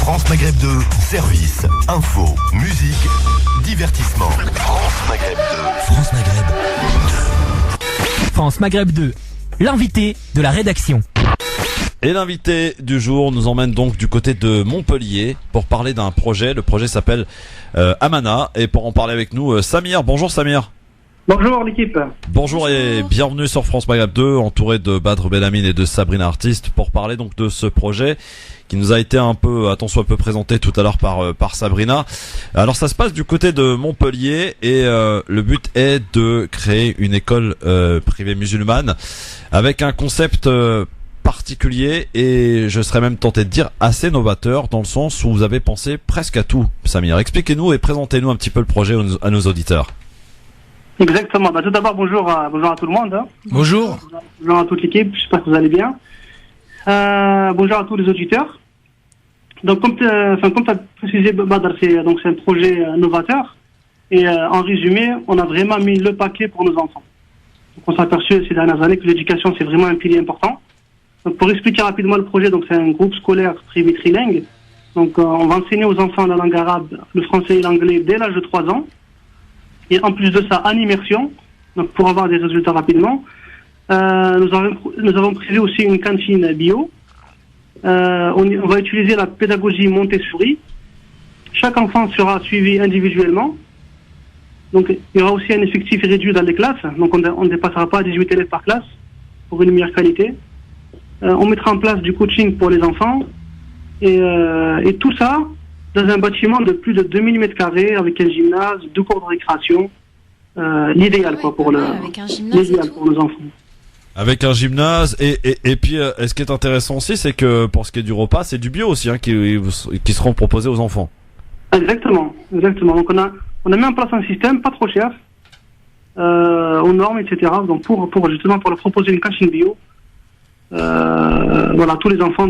France Maghreb 2, service, info, musique, divertissement. France Maghreb 2. France Maghreb 2. France Maghreb 2, l'invité de la rédaction. Et l'invité du jour nous emmène donc du côté de Montpellier pour parler d'un projet. Le projet s'appelle Amana. Et pour en parler avec nous, Samir. Bonjour Samir. Bonjour l'équipe. Bonjour et bienvenue sur France Maghreb 2, entouré de Badr Belamine et de Sabrina Artiste pour parler donc de ce projet qui nous a été un peu, attention, un peu présenté tout à l'heure par Sabrina. Alors ça se passe du côté de Montpellier et le but est de créer une école privée musulmane avec un concept particulier et je serais même tenté de dire assez novateur dans le sens où vous avez pensé presque à tout. Samir, expliquez-nous et présentez-nous un petit peu le projet à nos auditeurs. Exactement. Tout d'abord, bonjour à tout le monde. Bonjour. Bonjour à toute l'équipe. J'espère que vous allez bien. Bonjour à tous les auditeurs. Donc, comme tu as précisé, Badr, c'est un projet novateur. Et en résumé, on a vraiment mis le paquet pour nos enfants. Donc, on s'est aperçu ces dernières années que l'éducation, c'est vraiment un pilier important. Donc, pour expliquer rapidement le projet, donc c'est un groupe scolaire privé trilingue. Donc, on va enseigner aux enfants la langue arabe, le français et l'anglais dès l'âge de 3 ans. Et en plus de ça, en immersion, donc pour avoir des résultats rapidement. Nous avons prévu aussi une cantine bio. On va utiliser la pédagogie Montessori. Chaque enfant sera suivi individuellement. Donc il y aura aussi un effectif réduit dans les classes. Donc on ne dépassera pas 18 élèves par classe pour une meilleure qualité. On mettra en place du coaching pour les enfants. Et tout ça dans un bâtiment de plus de 2000 m² avec un gymnase, 2 cours de récréation. L'idéal pour nos enfants. Avec un gymnase et puis ce qui est intéressant aussi, c'est que pour ce qui est du repas, c'est du bio aussi qui seront proposés aux enfants. Exactement. Donc on a mis en place un système pas trop cher, aux normes, etc. Donc pour leur proposer une cantine bio, à tous les enfants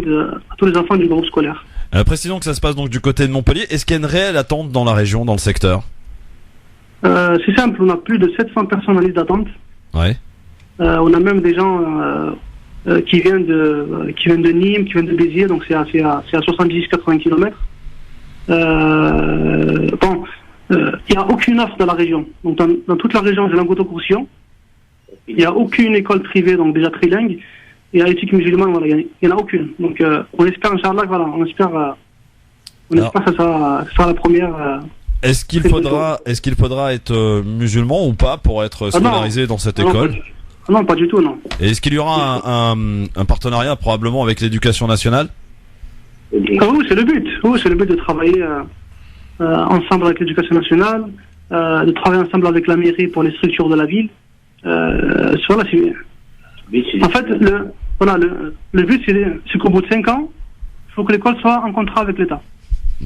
du groupe scolaire. Précisons que ça se passe donc du côté de Montpellier. Est-ce qu'il y a une réelle attente dans la région, dans le secteur? C'est simple, on a plus de 700 personnes en liste d'attente. Ouais. On a même des gens qui viennent de Nîmes, qui viennent de Béziers, donc c'est à 70-80 km. Il n'y a aucune offre dans la région. Donc dans toute la région de Languedoc-Roussillon, il n'y a aucune école privée, donc déjà trilingue. Et à l'éthique musulmane, il n'y en a aucune. Donc on espère, Inch'Allah, on espère que ça sera la première. Est-ce qu'il faudra être musulman ou pas pour être scolarisé dans cette école? Non, pas du tout, non. Et est-ce qu'il y aura un partenariat probablement avec l'éducation nationale? Oui, c'est le but. Oui, c'est le but de travailler ensemble avec l'éducation nationale, de travailler ensemble avec la mairie pour les structures de la ville. En fait, le but, c'est qu'au bout de 5 ans, il faut que l'école soit en contrat avec l'État.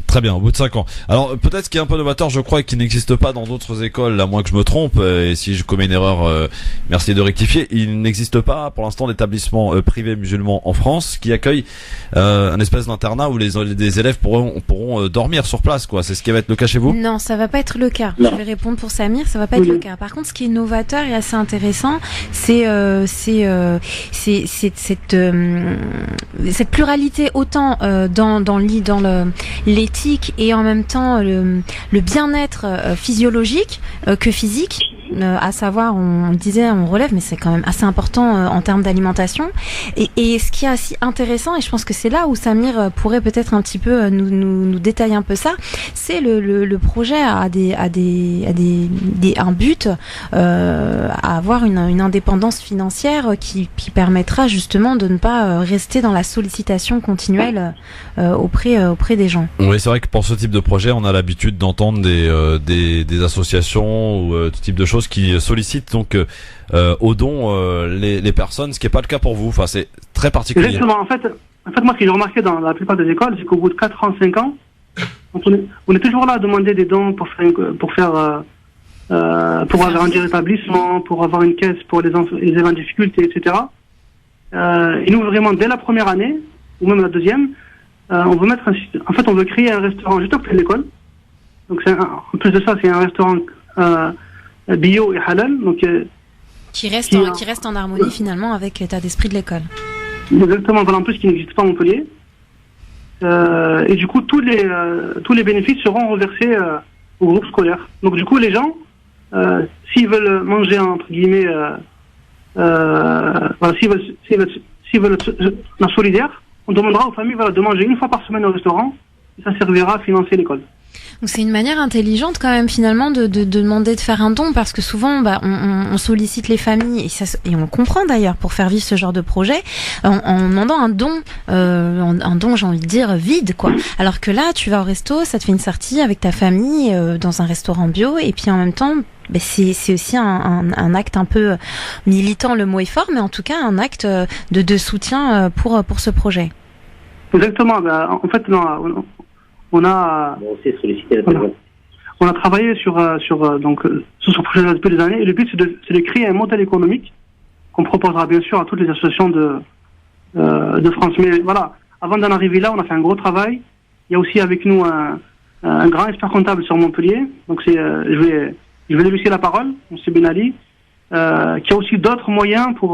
Très bien, au bout de 5 ans. Alors peut-être ce qui est un peu novateur, je crois, et qui n'existe pas dans d'autres écoles, à moins que je me trompe, et si je commets une erreur, merci de rectifier, il n'existe pas pour l'instant d'établissement privé musulman en France qui accueille un espèce d'internat où des élèves pourront dormir sur place, quoi. C'est ce qui va être le cas chez vous? Non, ça va pas être le cas. Non. Je vais répondre pour Samir, ça va pas être le cas. Par contre, ce qui est novateur et assez intéressant, c'est cette pluralité autant dans l'éthique et en même temps le bien-être physiologique que physique, à savoir, on relève, mais c'est quand même assez important en termes d'alimentation. Et ce qui est assez intéressant, et je pense que c'est là où Samir pourrait peut-être un petit peu nous détailler un peu ça, c'est le projet a un but à avoir une indépendance financière qui permettra justement de ne pas rester dans la sollicitation continuelle auprès des gens. Oui, c'est vrai que pour ce type de projet, on a l'habitude d'entendre des associations ou tout type de choses qui sollicitent donc aux dons les personnes, ce qui n'est pas le cas pour vous. Enfin, c'est très particulier. Exactement. En fait, moi, ce que j'ai remarqué dans la plupart des écoles, c'est qu'au bout de 4 ans, 5 ans, on est toujours là à demander des dons pour agrandir l'établissement, pour avoir une caisse pour les élèves en difficulté, etc. Et nous, vraiment, dès la première année, ou même la deuxième, on veut créer un restaurant juste à côté de l'école. Donc en plus de ça, c'est un restaurant bio et halal, donc qui reste en harmonie finalement avec l'état d'esprit de l'école. Exactement, voilà, en plus qui n'existe pas à Montpellier. Et du coup, tous les bénéfices seront reversés au groupe scolaire. Donc du coup, les gens, s'ils veulent manger entre guillemets, voilà, s'ils veulent la solidaire, on demandera aux familles de manger une fois par semaine au restaurant, et ça servira à financer l'école. Donc c'est une manière intelligente quand même finalement de demander de faire un don, parce que souvent on sollicite les familles et on comprend d'ailleurs pour faire vivre ce genre de projet en demandant un don j'ai envie de dire vide quoi. Alors que là tu vas au resto, ça te fait une sortie avec ta famille dans un restaurant bio, et puis en même temps c'est aussi un acte un peu militant, le mot est fort, mais en tout cas un acte de soutien pour ce projet. Exactement. En fait on a travaillé sur ce projet depuis des années, et le but c'est de créer un modèle économique qu'on proposera bien sûr à toutes les associations de France. Mais voilà, avant d'en arriver là, on a fait un gros travail. Il y a aussi avec nous un grand expert comptable sur Montpellier. Donc je vais lui laisser la parole, M. Ben Ali, qui a aussi d'autres moyens pour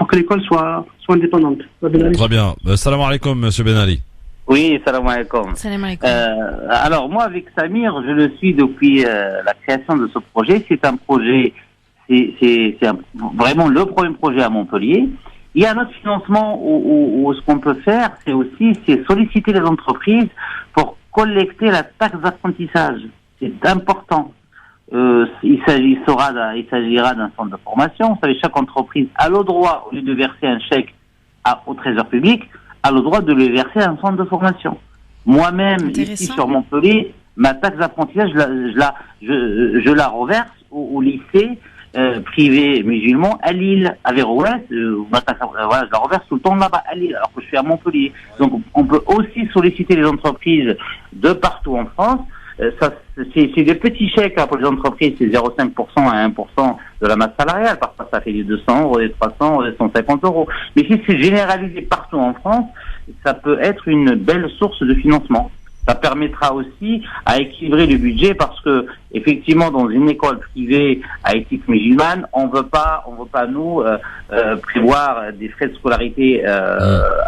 que l'école soit indépendante. Très bien. Salam alaikum, M. Ben Ali. Oui, salam alaikum. Salam alaikum. Alors moi, avec Samir, je le suis depuis la création de ce projet. C'est un projet, c'est vraiment le premier projet à Montpellier. Il y a un autre financement où ce qu'on peut faire, c'est solliciter les entreprises pour collecter la taxe d'apprentissage. C'est important. Il s'agira d'un centre de formation. Vous savez, chaque entreprise a le droit, au lieu de verser un chèque au Trésor public, a le droit de le verser à un centre de formation. Moi-même, ici sur Montpellier, ma taxe d'apprentissage, je la reverse au lycée privé musulman à Lille, à Verrouès. Je la reverse tout le temps là-bas à Lille, alors que je suis à Montpellier. Donc, on peut aussi solliciter les entreprises de partout en France. C'est des petits chèques pour les entreprises, c'est 0,5% à 1% de la masse salariale. Parfois, ça fait des 200 euros, des 300, des 150 euros. Mais si c'est généralisé partout en France, ça peut être une belle source de financement. Ça permettra aussi à équilibrer le budget, parce que effectivement, dans une école privée à éthique musulmane, on veut pas nous prévoir des frais de scolarité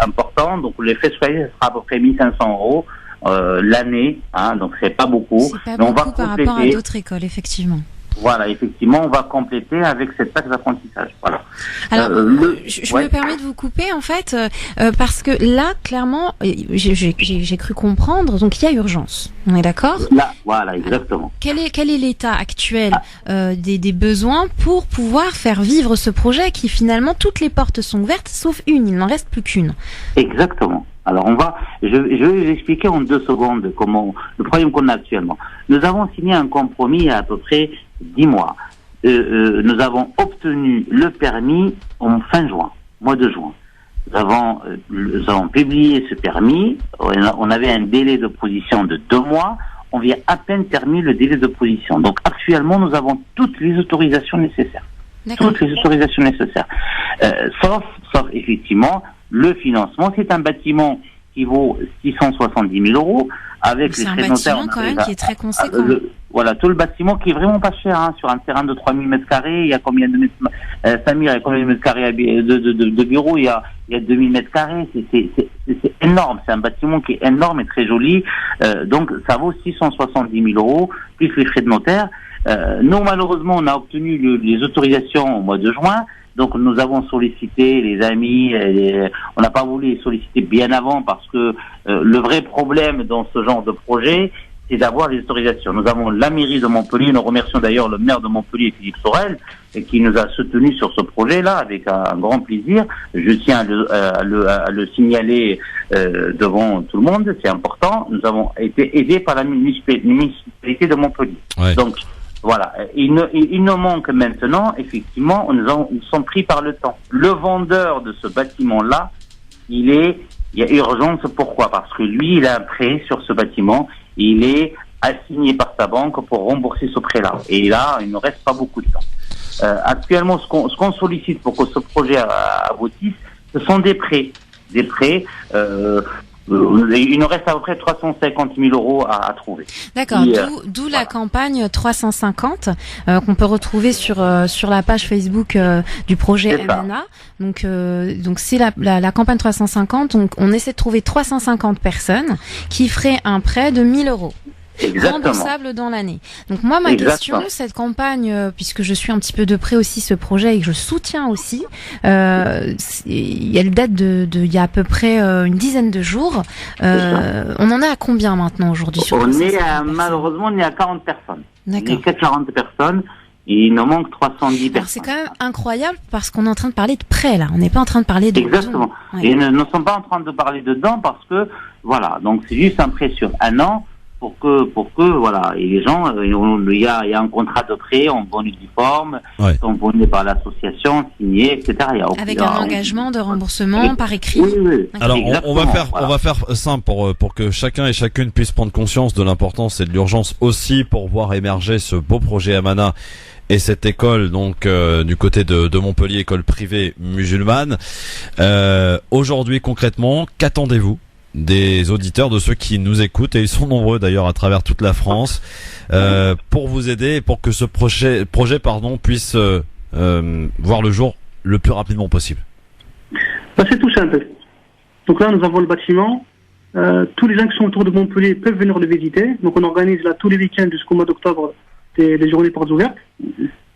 importants. Donc les frais de scolarité, ça sera à peu près 1 500 euros. L'année, donc c'est pas beaucoup. C'est pas beaucoup par rapport à d'autres écoles, effectivement. Voilà, effectivement, on va compléter avec cette taxe d'apprentissage. Voilà. Alors, je me permets de vous couper, en fait, parce que là, clairement, j'ai cru comprendre, donc il y a urgence. On est d'accord ? Là, voilà, exactement. Alors, quel est l'état actuel des besoins pour pouvoir faire vivre ce projet qui, finalement, toutes les portes sont ouvertes, sauf une, il n'en reste plus qu'une. Exactement. Alors je vais vous expliquer en 2 secondes le problème qu'on a actuellement. Nous avons signé un compromis il y a à peu près 10 mois. Nous avons obtenu le permis en fin juin, mois de juin. Nous avons publié ce permis. On avait un délai d'opposition de 2 mois. On vient à peine terminer le délai d'opposition. Donc actuellement, nous avons toutes les autorisations nécessaires. D'accord. Toutes les autorisations nécessaires. Sauf effectivement le financement. C'est un bâtiment qui vaut 670 000 euros avec les frais de notaire. C'est un bâtiment quand même qui est très conséquent. Voilà, tout le bâtiment qui est vraiment pas cher, sur un terrain de 3000 mètres carrés. Il y a combien de mètres, Samir, il y a combien de mètres carrés de bureaux? Il y a 2000 mètres carrés. C'est énorme. C'est un bâtiment qui est énorme et très joli. Donc, ça vaut 670 000 euros, plus les frais de notaire. Nous, malheureusement, on a obtenu les autorisations au mois de juin. Donc nous avons sollicité les amis, on n'a pas voulu les solliciter bien avant, parce que le vrai problème dans ce genre de projet, c'est d'avoir les autorisations. Nous avons la mairie de Montpellier, nous remercions d'ailleurs le maire de Montpellier, Philippe Sorel, qui nous a soutenus sur ce projet-là avec un grand plaisir. Je tiens à le signaler devant tout le monde, c'est important. Nous avons été aidés par la municipalité de Montpellier. Ouais. Donc voilà, il nous manque maintenant, effectivement, nous sommes pris par le temps. Le vendeur de ce bâtiment-là, il y a urgence. Pourquoi ? Parce que lui, il a un prêt sur ce bâtiment, il est assigné par sa banque pour rembourser ce prêt-là. Et là, il ne reste pas beaucoup de temps. Actuellement, ce qu'on sollicite pour que ce projet aboutisse, ce sont des prêts. il nous reste à peu près 350 000 euros à trouver. D'accord, Et, d'où la campagne 350 qu'on peut retrouver sur la page Facebook du projet C'est ça. MNA. Donc c'est la campagne 350. Donc on essaie de trouver 350 personnes qui feraient un prêt de 1 000 euros. Exactement. Remboursable dans l'année. Donc moi, ma Exactement. question, cette campagne, puisque je suis un petit peu de près aussi ce projet et que je soutiens aussi, elle date il y a à peu près une dizaine de jours. On en est à combien maintenant aujourd'hui sur On 350 est personnes malheureusement, on est à 40 personnes. D'accord. Il y a 40 personnes. Et il nous manque 310 Alors personnes. c'est quand même incroyable parce qu'on est en train de parler de prêt là, on n'est pas en train de parler de Exactement. dons. Ouais. Et nous ne sommes pas en train de parler dedans parce que, voilà, donc c'est juste un prêt sur un an pour que, voilà, et les gens, il y a un contrat de prêt en bon uniforme, Ouais. tamponné par l'association, signé, etc. Avec un engagement de remboursement par écrit. Oui, oui. Alors on va Exactement, faire simple pour que chacun et chacune puisse prendre conscience de l'importance et de l'urgence aussi pour voir émerger ce beau projet Amana et cette école donc du côté de Montpellier, école privée musulmane. Aujourd'hui concrètement, qu'attendez-vous des auditeurs, de ceux qui nous écoutent, et ils sont nombreux d'ailleurs à travers toute la France, pour vous aider et pour que ce projet puisse voir le jour le plus rapidement possible? C'est tout simple. Donc là, nous avons le bâtiment. Tous les gens qui sont autour de Montpellier peuvent venir le visiter. Donc on organise là tous les week-ends jusqu'au mois d'octobre des journées portes ouvertes.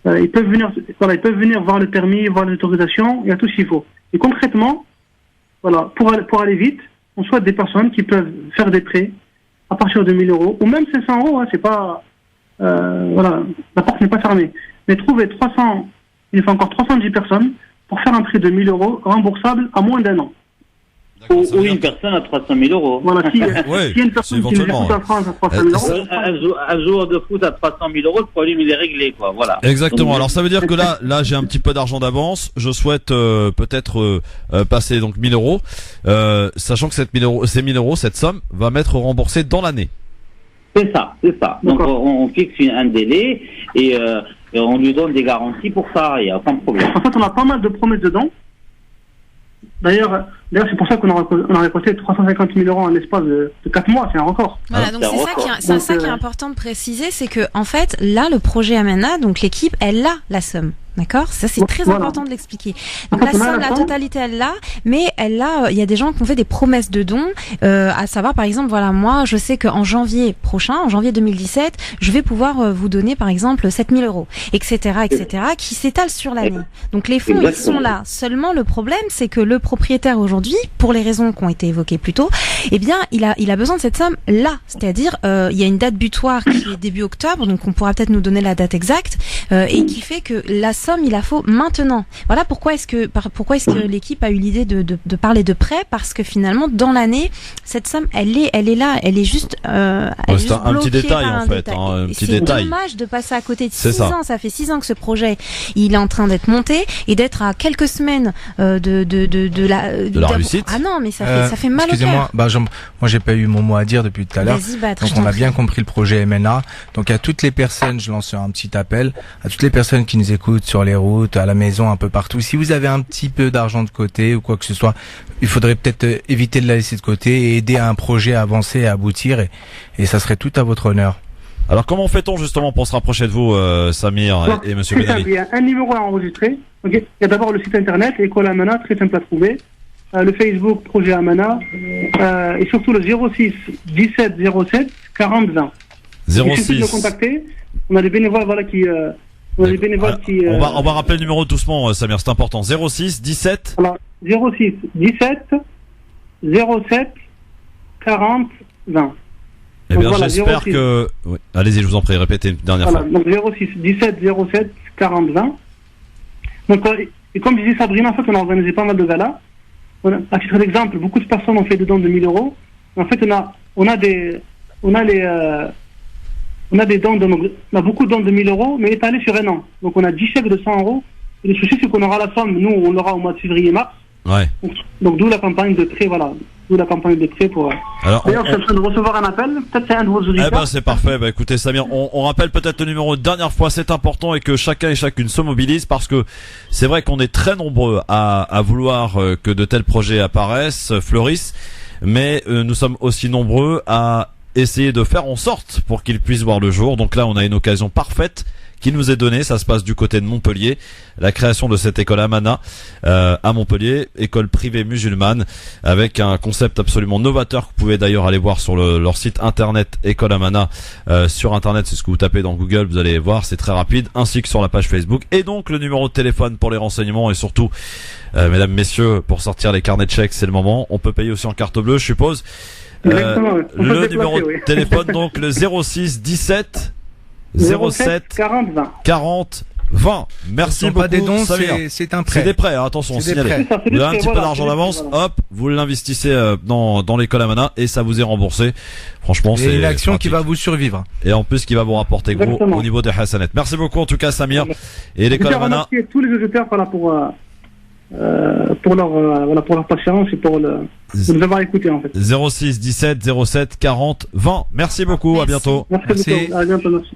Ils peuvent venir voir le permis, voir l'autorisation, il y a tout ce qu'il faut. Et concrètement, voilà, pour aller vite, on souhaite des personnes qui peuvent faire des prêts à partir de 1 000 euros, ou même 500 euros, hein, c'est pas, voilà, la porte n'est pas fermée. Mais trouver il faut encore 310 personnes pour faire un prêt de 1 000 euros remboursable à moins d'un an. Ou une personne à 300 000 euros. Voilà, si, Ouais, s'il y a une personne qui nous écoute en France à 300 000 euros, Un joueur de foot à 300 000 euros, le problème il est réglé, quoi. Voilà. Exactement. Donc, Alors ça veut dire que là j'ai un petit peu d'argent d'avance. Je souhaite peut-être passer donc 1 000 euros, sachant que ces 1 000 euros, cette somme va m'être remboursée dans l'année. C'est ça. Donc D'accord. on fixe un délai et on lui donne des garanties pour ça, il n'y a aucun problème. en fait, on a pas mal de promesses dedans. D'ailleurs, c'est pour ça qu'on a récolté 350 000 euros en l'espace de 4 mois, c'est un record. Voilà, donc c'est ça qui est important de préciser, c'est que en fait, là, le projet Amana, donc l'équipe, elle a la somme. D'accord? Ça, c'est très important de l'expliquer. Donc, la somme, la totalité, elle l'a, mais il y a des gens qui ont fait des promesses de dons, à savoir, par exemple, voilà, moi, je sais qu'en janvier prochain, en janvier 2017, je vais pouvoir vous donner, par exemple, 7 000 euros, etc., qui s'étalent sur l'année. Donc, les fonds, ils sont là. Seulement, le problème, c'est que le propriétaire aujourd'hui, pour les raisons qui ont été évoquées plus tôt, eh bien, il a besoin de cette somme là. C'est-à-dire, il y a une date butoir qui est début octobre, donc on pourra peut-être nous donner la date exacte, et qui fait que la somme, il la faut maintenant. Voilà pourquoi est-ce que l'équipe a eu l'idée de parler de prêt, parce que finalement dans l'année cette somme elle est là, elle est juste c'est un petit détail en fait, un petit détail. C'est dommage de passer à côté de 6 C'est ça. ans. Ça fait 6 ans que ce projet il est en train d'être monté et d'être à quelques semaines de la réussite. Ah non, mais ça fait mal au Excusez-moi, cœur. moi j'ai pas eu mon mot à dire depuis tout à l'heure. Vas-y, Bâtre, Donc je t'en on a prie. bien compris le projet MNA. Donc à toutes les personnes, je lance un petit appel à toutes les personnes qui nous écoutent sur les routes, à la maison, un peu partout. Si vous avez un petit peu d'argent de côté ou quoi que ce soit, il faudrait peut-être éviter de la laisser de côté et aider à un projet à avancer, à aboutir, et ça serait tout à votre honneur. Alors comment fait-on justement pour se rapprocher de vous, Samir et Monsieur C'est simple, Benali? il y a un numéro à enregistrer. Ok. Il y a d'abord le site internet, École Amana, très simple à trouver. Le Facebook, Projet Amana. Et surtout le 06 17 07 40 20. Il suffit de nous 06. contacter. On a des bénévoles qui... on va rappeler le numéro doucement, Samir, c'est important. 06 17. Alors, 06 17 07 40 20. Eh Donc bien, voilà, j'espère 06. que... Oui. Allez-y, je vous en prie, répétez une dernière Voilà, fois. donc 06 17 07 40 20. Donc, et comme disait Sabrina, en fait, on a organisé pas mal de galas. À titre d'exemple, beaucoup de personnes ont fait des dons de 1 000 euros. En fait, on a beaucoup de dons de 1 000 euros, mais étalés sur un an. Donc, on a 10 chèques de 100 euros. Et le souci, c'est qu'on aura la somme, nous, on l'aura au mois de février-mars. Ouais. Donc, d'où la campagne de prêt, voilà. D'où la campagne de prêt pour... Alors, D'ailleurs, je suis en train de recevoir un appel. Peut-être c'est un de vos auditeurs. eh ben c'est parfait. Bah écoutez Samir, on rappelle peut-être le numéro une dernière fois, c'est important et que chacun et chacune se mobilise parce que c'est vrai qu'on est très nombreux à vouloir que de tels projets apparaissent, fleurissent. mais nous sommes aussi nombreux à essayer de faire en sorte pour qu'il puisse voir le jour. Donc là, on a une occasion parfaite qui nous est donnée. Ça se passe du côté de Montpellier, la création de cette école Amana à Montpellier, école privée musulmane, avec un concept absolument novateur que vous pouvez d'ailleurs aller voir sur leur site internet École Amana. Sur internet, c'est ce que vous tapez dans Google, vous allez voir, c'est très rapide, ainsi que sur la page Facebook. Et donc le numéro de téléphone pour les renseignements, et surtout mesdames, messieurs, pour sortir les carnets de chèques, c'est le moment. On peut payer aussi en carte bleue, je suppose. Le numéro de téléphone, donc le 06 17 07 40 20. Merci beaucoup. Pas des dons, Samir. c'est un prêt. C'est des prêts, hein, attention, signalez. Vous avez un petit peu d'argent d'avance, hop, vous l'investissez dans l'école Amana et ça vous est remboursé. Franchement, c'est une action pratique. qui va vous survivre. Et en plus qui va vous rapporter gros au niveau des Hassanet. Merci beaucoup en tout cas Samir. Et l'école Amana. Merci à tous les auditeurs pour leur patience et pour nous avoir écoutés en fait. 06 17 07 40 20. Merci beaucoup, à bientôt. Merci beaucoup, à bientôt, merci.